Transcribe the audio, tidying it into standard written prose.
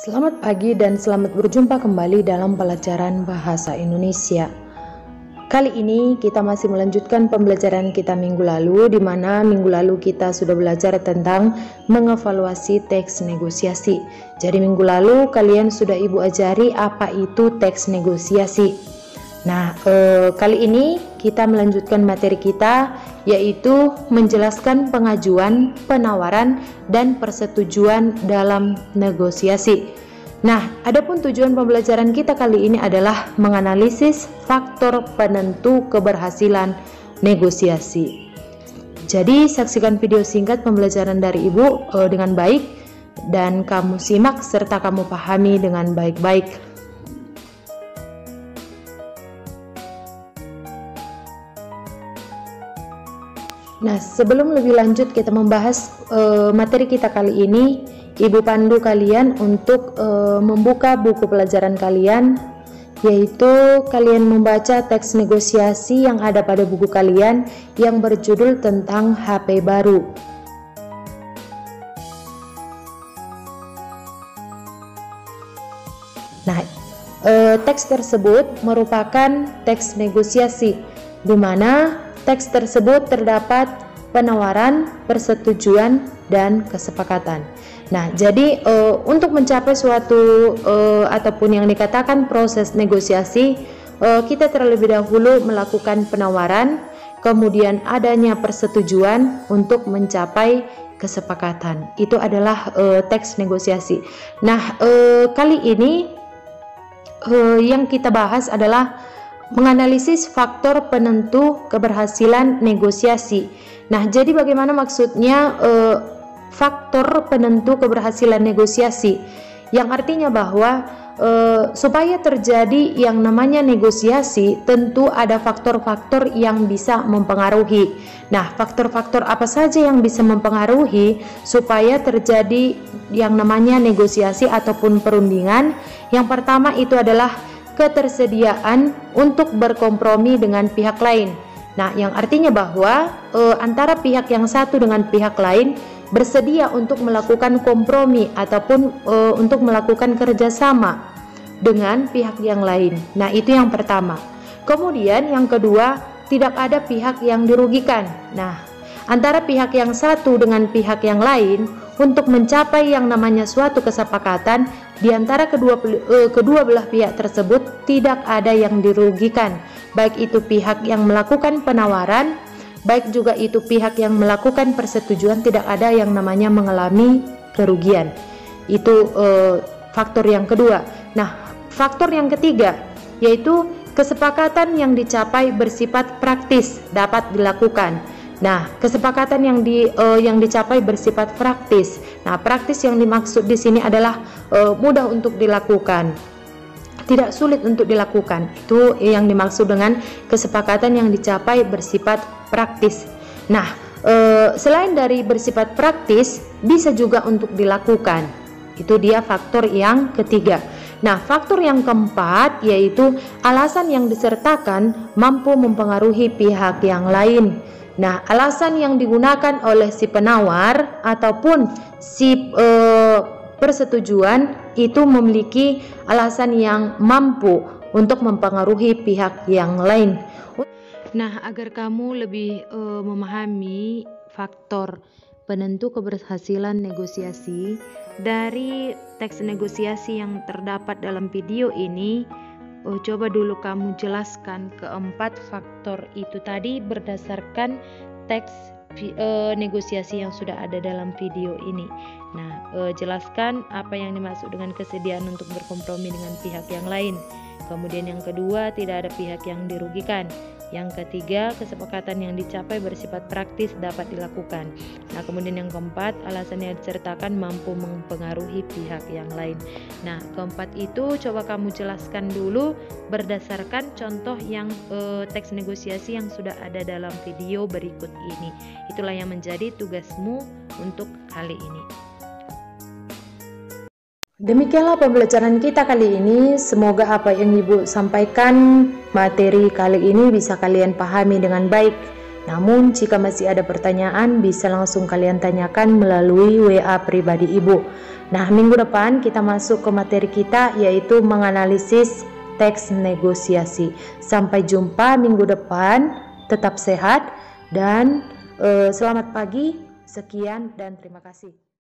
Selamat pagi dan selamat berjumpa kembali dalam pelajaran Bahasa Indonesia. Kali ini kita masih melanjutkan pembelajaran kita minggu lalu, di mana minggu lalu kita sudah belajar tentang mengevaluasi teks negosiasi. Jadi minggu lalu kalian sudah ibu ajari apa itu teks negosiasi. Nah, kali ini kita melanjutkan materi kita, yaitu menjelaskan pengajuan, penawaran, dan persetujuan dalam negosiasi. Nah, adapun tujuan pembelajaran kita kali ini adalah menganalisis faktor penentu keberhasilan negosiasi. Jadi, saksikan video singkat pembelajaran dari Ibu dengan baik, dan kamu simak serta kamu pahami dengan baik-baik. Nah, sebelum lebih lanjut kita membahas materi kita kali ini, Ibu pandu kalian untuk membuka buku pelajaran kalian, yaitu kalian membaca teks negosiasi yang ada pada buku kalian yang berjudul tentang HP baru. Nah, teks tersebut merupakan teks negosiasi, di mana teks tersebut terdapat penawaran, persetujuan, dan kesepakatan. Nah, jadi untuk mencapai suatu ataupun yang dikatakan proses negosiasi, kita terlebih dahulu melakukan penawaran, kemudian adanya persetujuan untuk mencapai kesepakatan. Itu adalah teks negosiasi. Nah, kali ini yang kita bahas adalah menganalisis faktor penentu keberhasilan negosiasi. Nah, jadi bagaimana maksudnya faktor penentu keberhasilan negosiasi? Yang artinya bahwa supaya terjadi yang namanya negosiasi, tentu ada faktor-faktor yang bisa mempengaruhi. Nah, faktor-faktor apa saja yang bisa mempengaruhi supaya terjadi yang namanya negosiasi ataupun perundingan? Yang pertama itu adalah ketersediaan untuk berkompromi dengan pihak lain. Nah, yang artinya bahwa antara pihak yang satu dengan pihak lain bersedia untuk melakukan kompromi ataupun untuk melakukan kerjasama dengan pihak yang lain. Nah, itu yang pertama. Kemudian yang kedua, tidak ada pihak yang dirugikan. Nah, antara pihak yang satu dengan pihak yang lain untuk mencapai yang namanya suatu kesepakatan di antara kedua belah pihak tersebut tidak ada yang dirugikan, baik itu pihak yang melakukan penawaran, baik juga itu pihak yang melakukan persetujuan, tidak ada yang namanya mengalami kerugian. Itu faktor yang kedua. Nah, faktor yang ketiga yaitu kesepakatan yang dicapai bersifat praktis dapat dilakukan. Nah, kesepakatan yang dicapai bersifat praktis. Nah, praktis yang dimaksud di sini adalah mudah untuk dilakukan, tidak sulit untuk dilakukan. Itu yang dimaksud dengan kesepakatan yang dicapai bersifat praktis. Nah, selain dari bersifat praktis, bisa juga untuk dilakukan. Itu dia faktor yang ketiga. Nah, faktor yang keempat yaitu alasan yang disertakan mampu mempengaruhi pihak yang lain. Nah, alasan yang digunakan oleh si penawar ataupun si persetujuan itu memiliki alasan yang mampu untuk mempengaruhi pihak yang lain. Nah, agar kamu lebih memahami faktor penentu keberhasilan negosiasi dari teks negosiasi yang terdapat dalam video ini, coba dulu kamu jelaskan keempat faktor itu tadi berdasarkan teks negosiasi yang sudah ada dalam video ini. Nah, jelaskan apa yang dimaksud dengan kesediaan untuk berkompromi dengan pihak yang lain. Kemudian yang kedua, tidak ada pihak yang dirugikan. Yang ketiga, kesepakatan yang dicapai bersifat praktis dapat dilakukan. Nah, kemudian yang keempat, alasan yang disertakan mampu mempengaruhi pihak yang lain. Nah, keempat itu coba kamu jelaskan dulu berdasarkan contoh yang teks negosiasi yang sudah ada dalam video berikut ini. Itulah yang menjadi tugasmu untuk kali ini. Demikianlah pembelajaran kita kali ini. Semoga apa yang Ibu sampaikan materi kali ini bisa kalian pahami dengan baik. Namun jika masih ada pertanyaan bisa langsung kalian tanyakan melalui WA pribadi Ibu. Nah, minggu depan kita masuk ke materi kita yaitu menganalisis teks negosiasi. Sampai jumpa minggu depan, tetap sehat dan selamat pagi. Sekian dan terima kasih.